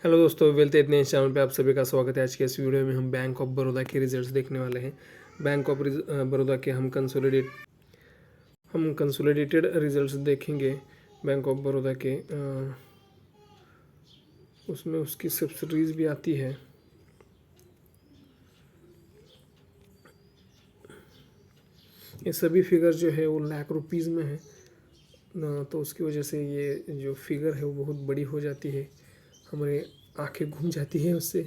Hello दोस्तों, wealth इतने channel पे आप सभी का स्वागत है। आज के इस वीडियो में हम बैंक ऑफ बड़ौदा के रिजल्ट्स देखने वाले हैं। बैंक ऑफ बड़ौदा के हम कंसोलिडेटेड रिजल्ट्स देखेंगे। बैंक ऑफ बड़ौदा के उसमें उसकी सब्सिडीज भी आती है। ये सभी फिगर जो है वो लाख रुपीज़ में है तो उसकी वजह से ये जो फिगर है वो बहुत बड़ी हो जाती है, हमारे आंखें घूम जाती है उससे।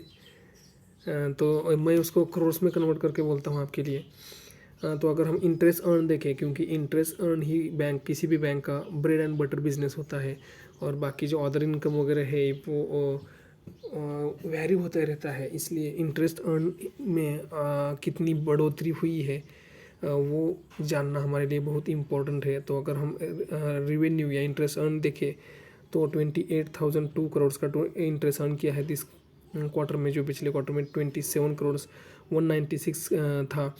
तो मैं उसको करोड़ में कन्वर्ट करके बोलता हूँ आपके लिए। तो अगर हम इंटरेस्ट अर्न देखें, क्योंकि इंटरेस्ट अर्न ही किसी भी बैंक का ब्रेड एंड बटर बिजनेस होता है, और बाकी जो अदर इनकम वगैरह है वो वैरी होता रहता है। इसलिए इंटरेस्ट अर्न में कितनी बढ़ोतरी हुई है वो जानना हमारे लिए बहुत इम्पोर्टेंट है। तो अगर हम रिवेन्यू या इंटरेस्ट अर्न देखें तो 28,002 करोड़ का इंटरेस्ट अर्न किया है दिस क्वार्टर में, जो पिछले क्वार्टर में 27 करोड़ 196 था,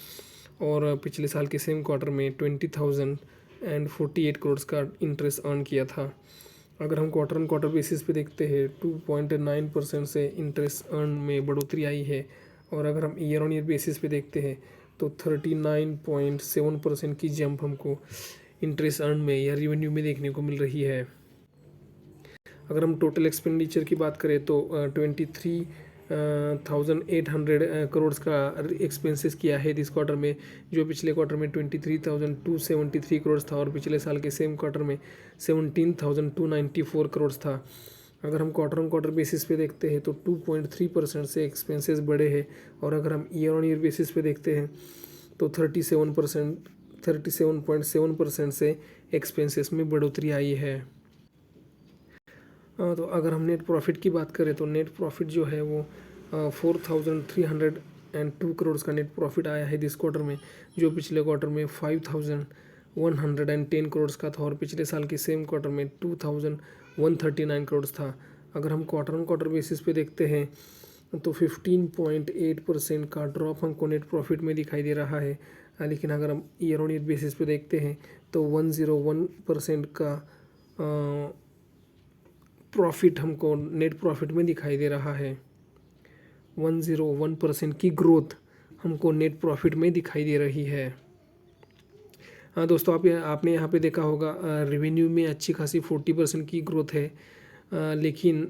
और पिछले साल के सेम क्वार्टर में 20,048 करोड़ का इंटरेस्ट अर्न किया था। अगर हम क्वार्टर ऑन क्वार्टर बेसिस पे देखते हैं 2.9% से इंटरेस्ट अर्न में बढ़ोतरी आई है, और अगर हम ईयर ऑन ईयर बेसिस पे देखते हैं तो 39.7% की जंप हमको इंटरेस्ट अर्न में या रिवेन्यू में देखने को मिल रही है। अगर हम टोटल एक्सपेंडिचर की बात करें तो 23,800 करोड़ का एक्सपेंसेस किया है दिस क्वार्टर में, जो पिछले क्वार्टर में 23,273 करोड़ था, और पिछले साल के सेम क्वार्टर में 17,294 करोड़ था। अगर हम क्वार्टर ऑन क्वार्टर बेसिस पे देखते हैं तो 2.3% से एक्सपेंसेस बढ़े हैं, और अगर हम ईयर ऑन ईयर बेसिस पे देखते हैं तो 37.7% से एक्सपेंसेस में बढ़ोतरी आई है। तो अगर हम नेट प्रॉफिट की बात करें तो नेट प्रॉफिट जो है वो 4,302 करोड़ का नेट प्रॉफिट आया है दिस क्वार्टर में, जो पिछले क्वार्टर में 5,110 करोड़ का था, और पिछले साल के सेम क्वार्टर में 2,139 करोड़ था। अगर हम क्वार्टर ऑन क्वार्टर बेसिस पे देखते हैं तो 15.8% का ड्रॉप हमको नेट प्रॉफिट में दिखाई दे रहा है, लेकिन अगर हम ईयर ऑन ईयर बेसिस पे देखते हैं तो 101% का प्रॉफिट हमको नेट प्रॉफिट में दिखाई दे रहा है। 101% की ग्रोथ हमको नेट प्रॉफिट में दिखाई दे रही है। हाँ दोस्तों, आपने यहाँ पे देखा होगा रेवेन्यू में अच्छी खासी 40% की ग्रोथ है, लेकिन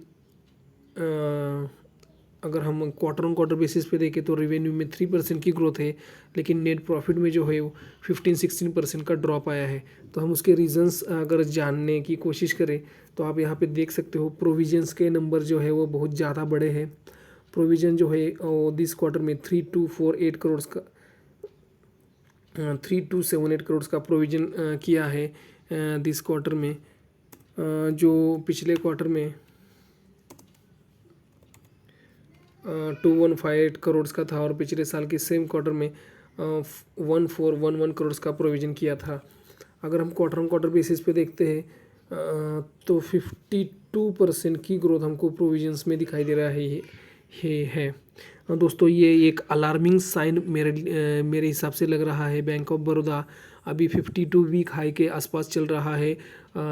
अगर हम क्वार्टर ऑन क्वार्टर बेसिस पे देखें तो रेवेन्यू में 3% की ग्रोथ है, लेकिन नेट प्रॉफिट में जो है वो 15-16% का ड्रॉप आया है। तो हम उसके रीजंस अगर जानने की कोशिश करें तो आप यहाँ पे देख सकते हो प्रोविजंस के नंबर जो है वो बहुत ज़्यादा बड़े हैं। प्रोविज़न जो है दिस क्वार्टर में 3,278 करोड़ का 3,278 करोड़ का प्रोविज़न किया है दिस क्वार्टर में, जो पिछले क्वार्टर में 2,158 करोड़ का था, और पिछले साल के सेम क्वार्टर में 1,411 करोड़ का प्रोविज़न किया था। अगर हम क्वार्टर ऑन क्वार्टर बेसिस पे देखते हैं तो 52% की ग्रोथ हमको प्रोविजंस में दिखाई दे रहा है। दोस्तों, ये एक अलार्मिंग साइन मेरे हिसाब से लग रहा है। बैंक ऑफ बड़ौदा अभी 52 वीक हाई के आसपास चल रहा है।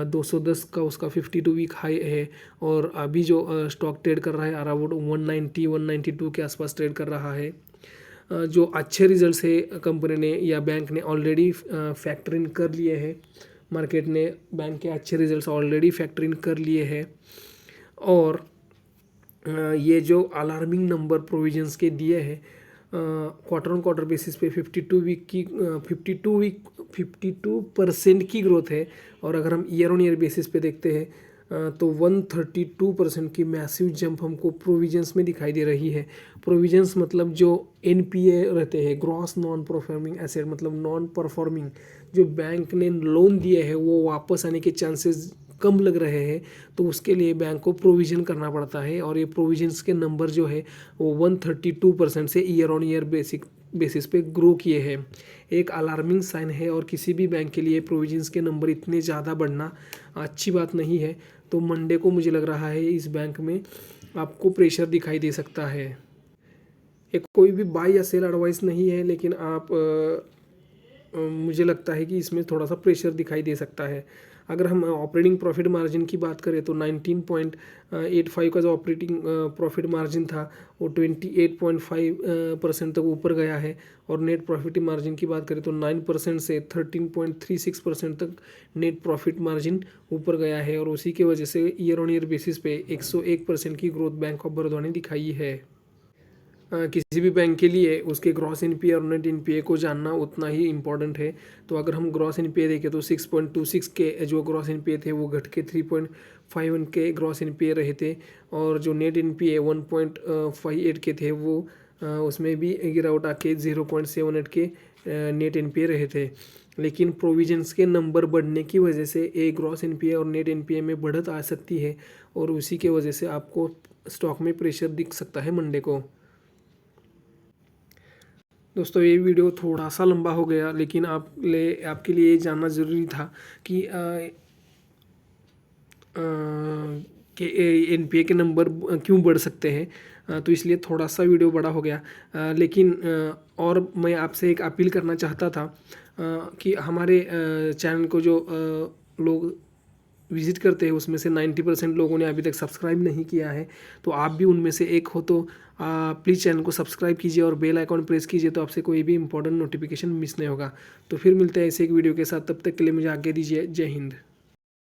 210 का उसका 52 वीक हाई है, और अभी जो स्टॉक ट्रेड कर रहा है अराउंड 190-192 के आसपास ट्रेड कर रहा है। जो अच्छे रिजल्ट्स है कंपनी ने या बैंक ने ऑलरेडी फैक्टर इन कर लिए हैं। मार्केट ने बैंक के अच्छे रिजल्ट्स ऑलरेडी फैक्टर इन कर लिए हैं, और ये जो अलार्मिंग नंबर प्रोविजंस के दिए हैं क्वार्टर ऑन क्वार्टर बेसिस पे 52% की ग्रोथ है, और अगर हम ईयर ऑन ईयर बेसिस पे देखते हैं तो 132% की मैसिव जंप हमको प्रोविजंस में दिखाई दे रही है। प्रोविजंस मतलब जो एनपीए रहते हैं, ग्रॉस नॉन परफॉर्मिंग एसेट, मतलब नॉन परफॉर्मिंग जो बैंक ने लोन दिए हैं वो वापस आने के चांसेस कम लग रहे हैं, तो उसके लिए बैंक को प्रोविज़न करना पड़ता है, और ये प्रोविजंस के नंबर जो है वो 132% से ईयर ऑन ईयर बेसिस पे ग्रो किए हैं। एक अलार्मिंग साइन है, और किसी भी बैंक के लिए प्रोविजंस के नंबर इतने ज़्यादा बढ़ना अच्छी बात नहीं है। तो मंडे को मुझे लग रहा है इस बैंक में आपको प्रेशर दिखाई दे सकता है। एक कोई भी बाय या सेल एडवाइस नहीं है, लेकिन मुझे लगता है कि इसमें थोड़ा सा प्रेशर दिखाई दे सकता है। अगर हम ऑपरेटिंग प्रॉफिट मार्जिन की बात करें तो 19.85 का जो ऑपरेटिंग प्रॉफिट मार्जिन था वो 28.5% तक ऊपर गया है। और नेट प्रॉफिट मार्जिन की बात करें तो 9% से 13.36% तक नेट प्रॉफिट मार्जिन ऊपर गया है। और उसी की वजह से ईयर ऑन ईयर बेसिस पे 101% की ग्रोथ बैंक ऑफ बड़ौदा ने दिखाई है। किसी भी बैंक के लिए उसके ग्रॉस एनपीए और नेट एनपीए को जानना उतना ही इम्पोर्टेंट है। तो अगर हम ग्रॉस एनपीए देखें तो 6.26 के जो ग्रॉस एनपीए थे वो घट के 3.51 के ग्रॉस एनपीए रहे थे। और जो नेट एनपीए 1.58 के थे वो उसमें भी गिरावट आके 0.78 के नेट एनपीए रहे थे। लेकिन प्रोविजंस के नंबर बढ़ने की वजह से ग्रॉस एनपीए और नेट एनपीए में बढ़त आ सकती है और उसी के वजह से आपको स्टॉक में प्रेशर दिख सकता है मंडे को। दोस्तों ये वीडियो थोड़ा सा लंबा हो गया, लेकिन आपके लिए ये जानना ज़रूरी था कि एनपीए के नंबर क्यों बढ़ सकते हैं। तो इसलिए थोड़ा सा वीडियो बड़ा हो गया। लेकिन और मैं आपसे एक अपील करना चाहता था कि हमारे चैनल को जो लोग विज़िट करते हैं उसमें से 90% लोगों ने अभी तक सब्सक्राइब नहीं किया है। तो आप भी उनमें से एक हो तो प्लीज़ चैनल को सब्सक्राइब कीजिए और बेल आइकॉन प्रेस कीजिए, तो आपसे कोई भी इंपॉर्टेंट नोटिफिकेशन मिस नहीं होगा। तो फिर मिलते हैं ऐसे एक वीडियो के साथ, तब तक के लिए मुझे आज्ञा दीजिए। जय हिंद।